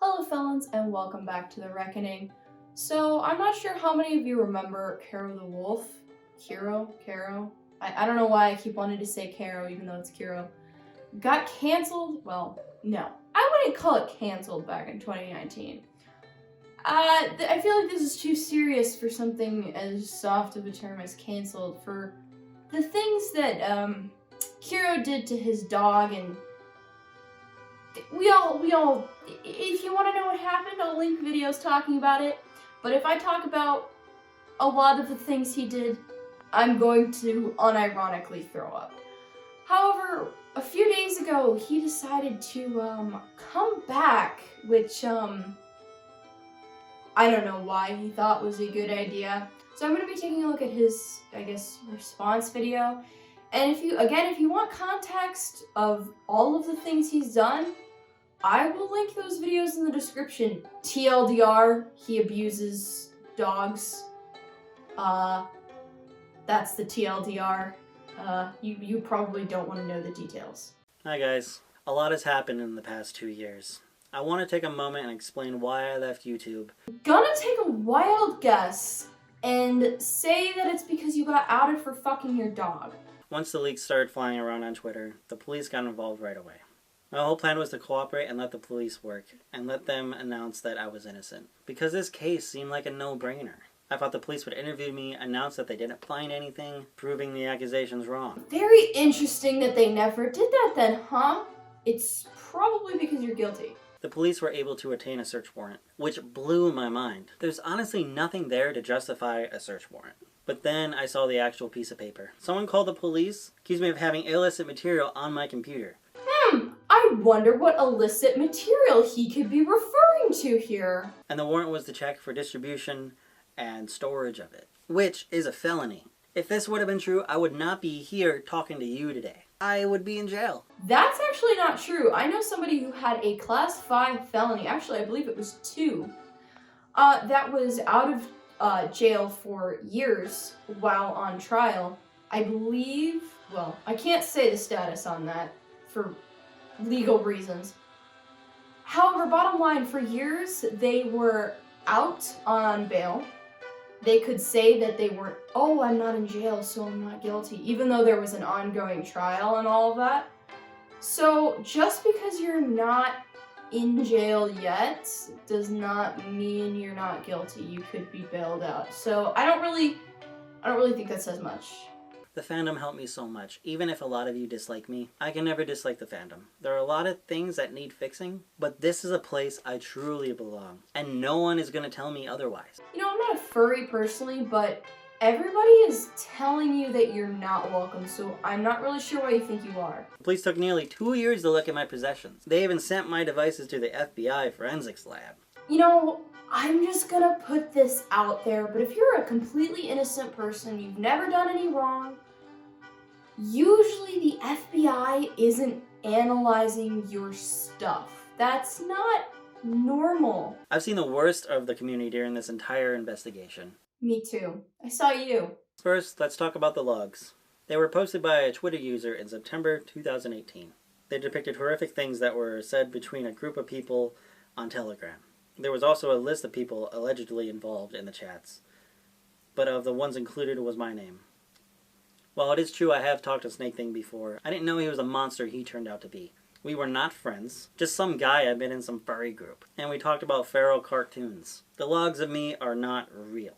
Hello felons and welcome back to The Reckoning. So I'm not sure how many of you remember Kero the Wolf. Kero? I don't know why I keep wanting to say Kero even though it's Kero. Got cancelled? Well, no. I wouldn't call it cancelled back in 2019. I feel like this is too serious for something as soft of a term as cancelled for the things that Kero did to his dog, and we all, if you want to know what happened, I'll link videos talking about it. But if I talk about a lot of the things he did, I'm going to unironically throw up. However, a few days ago, he decided to come back, which I don't know why he thought was a good idea. So I'm going to be taking a look at his, response video. And if you want context of all of the things he's done, I will link those videos in the description. TLDR, he abuses dogs. That's the TLDR. You probably don't want to know the details. Hi guys. A lot has happened in the past 2 years. I want to take a moment and explain why I left YouTube. Gonna take a wild guess and say that it's because you got outed for fucking your dog. Once the leaks started flying around on Twitter, the police got involved right away. My whole plan was to cooperate and let the police work, and let them announce that I was innocent. Because this case seemed like a no-brainer. I thought the police would interview me, announce that they didn't find anything, proving the accusations wrong. Very interesting that they never did that then, huh? It's probably because you're guilty. The police were able to obtain a search warrant, which blew my mind. There's honestly nothing there to justify a search warrant. But then I saw the actual piece of paper. Someone called the police, accused me of having illicit material on my computer. I wonder what illicit material he could be referring to here. And the warrant was to check for distribution and storage of it, which is a felony. If this would have been true, I would not be here talking to you today. I would be in jail. That's actually not true. I know somebody who had a class 5 felony, actually I believe it was 2, that was out of jail for years while on trial. I believe, well, I can't say the status on that for legal reasons. However, bottom line, for years they were out on bail. They could say that they weren't, oh, I'm not in jail, so I'm not guilty, even though there was an ongoing trial and all of that. So just because you're not in jail yet does not mean you're not guilty. You could be bailed out. So I don't really think that says much. The fandom helped me so much. Even if a lot of you dislike me, I can never dislike the fandom. There are a lot of things that need fixing, but this is a place I truly belong, and no one is going to tell me otherwise. You know, I'm not a furry personally, but everybody is telling you that you're not welcome, so I'm not really sure why you think you are. The police took nearly 2 years to look at my possessions. They even sent my devices to the FBI forensics lab. You know, I'm just gonna put this out there, but if you're a completely innocent person, you've never done any wrong, usually the FBI isn't analyzing your stuff. That's not normal. I've seen the worst of the community during this entire investigation. Me too. I saw you. First, let's talk about the logs. They were posted by a Twitter user in September 2018. They depicted horrific things that were said between a group of people on Telegram. There was also a list of people allegedly involved in the chats, but of the ones included was my name. While it is true I have talked to Snake Thing before, I didn't know he was a monster he turned out to be. We were not friends, just some guy I'd been in some furry group, and we talked about feral cartoons. The logs of me are not real.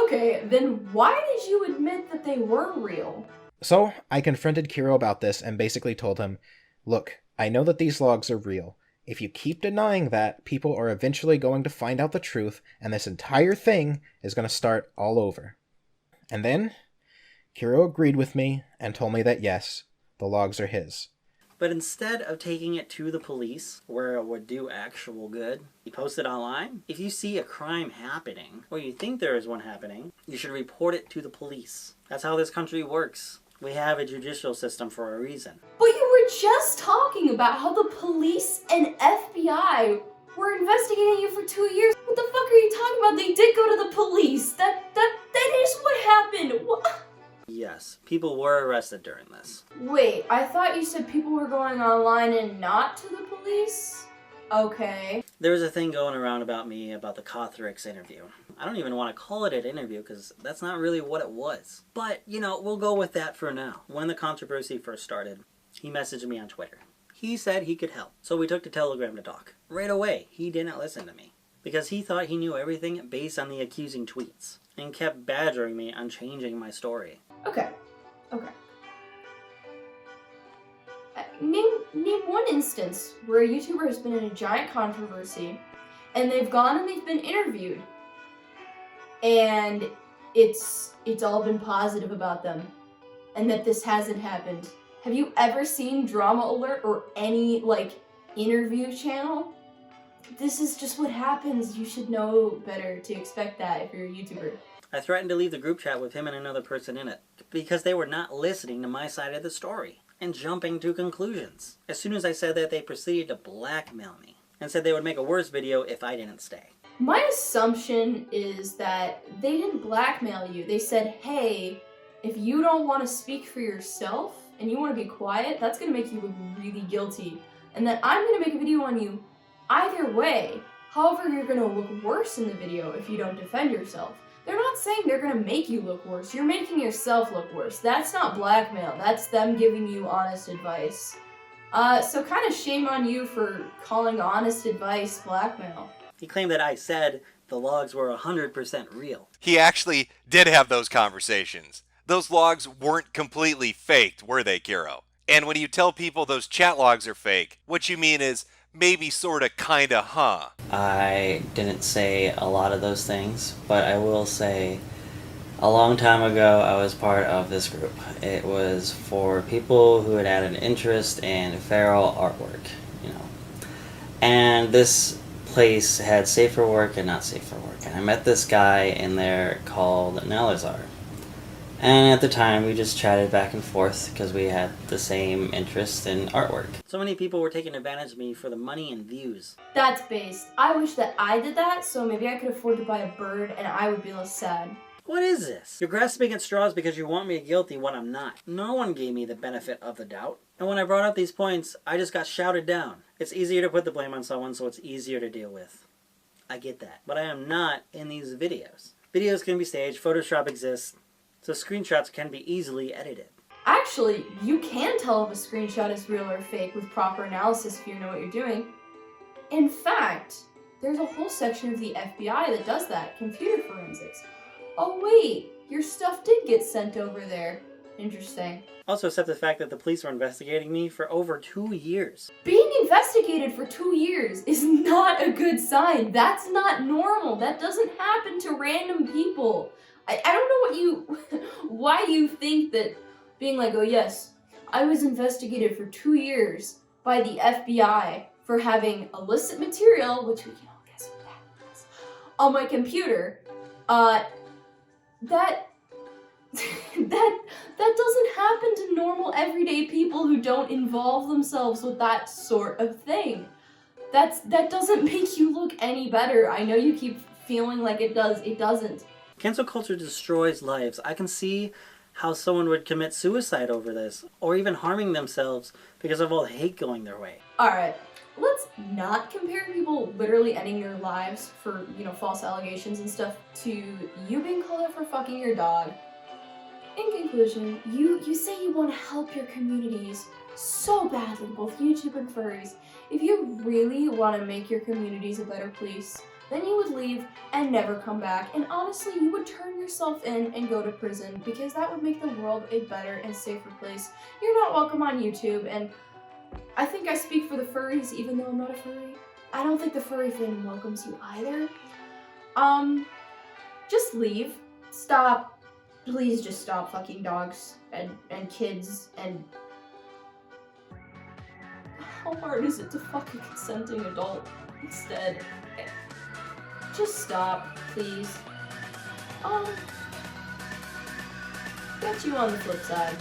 Okay, then why did you admit that they were real? So, I confronted Kero about this and basically told him, look, I know that these logs are real. If you keep denying that, people are eventually going to find out the truth, and this entire thing is going to start all over. And then, Kero agreed with me and told me that yes, the logs are his. But instead of taking it to the police, where it would do actual good, he posted online. If you see a crime happening, or you think there is one happening, you should report it to the police. That's how this country works. We have a judicial system for a reason. But you were just talking about how the police and FBI were investigating you for 2 years. What the fuck are you talking about? They did go to the police. That is what happened. What? Yes, people were arrested during this. Wait, I thought you said people were going online and not to the police? Okay. There was a thing going around about me about the Cothrix interview. I don't even want to call it an interview because that's not really what it was. But, you know, we'll go with that for now. When the controversy first started, he messaged me on Twitter. He said he could help. So we took to Telegram to talk. Right away, he didn't listen to me. Because he thought he knew everything based on the accusing tweets. And kept badgering me on changing my story. Okay. Name one instance where a YouTuber has been in a giant controversy and they've gone and they've been interviewed and it's all been positive about them and that this hasn't happened. Have you ever seen Drama Alert or any, like, interview channel? This is just what happens. You should know better to expect that if you're a YouTuber. I threatened to leave the group chat with him and another person in it because they were not listening to my side of the story and jumping to conclusions. As soon as I said that, they proceeded to blackmail me and said they would make a worse video if I didn't stay. My assumption is that they didn't blackmail you. They said, hey, if you don't want to speak for yourself and you want to be quiet, that's going to make you look really guilty. And that I'm going to make a video on you either way. However, you're going to look worse in the video if you don't defend yourself. They're not saying they're going to make you look worse. You're making yourself look worse. That's not blackmail. That's them giving you honest advice. So kind of shame on you for calling honest advice blackmail. He claimed that I said the logs were 100% real. He actually did have those conversations. Those logs weren't completely faked, were they, Kero? And when you tell people those chat logs are fake, what you mean is maybe, sorta, kinda, huh? I didn't say a lot of those things, but I will say a long time ago I was part of this group. It was for people who had had an interest in feral artwork, you know. And this place had safe for work and not safe for work. And I met this guy in there called Nalazar. And at the time, we just chatted back and forth because we had the same interest in artwork. So many people were taking advantage of me for the money and views. That's based. I wish that I did that, so maybe I could afford to buy a bird and I would be less sad. What is this? You're grasping at straws because you want me guilty when I'm not. No one gave me the benefit of the doubt. And when I brought up these points, I just got shouted down. It's easier to put the blame on someone, so it's easier to deal with. I get that. But I am not in these videos. Videos can be staged, Photoshop exists, so screenshots can be easily edited. Actually, you can tell if a screenshot is real or fake with proper analysis if you know what you're doing. In fact, there's a whole section of the FBI that does that, computer forensics. Oh wait, your stuff did get sent over there. Interesting. Also accept the fact that the police were investigating me for over 2 years. Being investigated for 2 years is not a good sign. That's not normal. That doesn't happen to random people. I don't know why you think that being like, oh yes, I was investigated for 2 years by the FBI for having illicit material, which we can all guess what that means, on my computer, that doesn't happen to normal everyday people who don't involve themselves with that sort of thing. That doesn't make you look any better. I know you keep feeling like it does. It doesn't. Cancel culture destroys lives. I can see how someone would commit suicide over this, or even harming themselves because of all the hate going their way. Alright, let's not compare people literally ending their lives for, false allegations and stuff to you being called out for fucking your dog. In conclusion, you say you want to help your communities so badly, both YouTube and furries. If you really want to make your communities a better place, then you would leave and never come back, and honestly, you would turn yourself in and go to prison, because that would make the world a better and safer place. You're not welcome on YouTube, and I think I speak for the furries, even though I'm not a furry. I don't think the furry fandom welcomes you either. Just leave. Stop. Please just stop fucking dogs and kids, and how hard is it to fuck a consenting adult instead? Just stop, please. Get you on the flip side.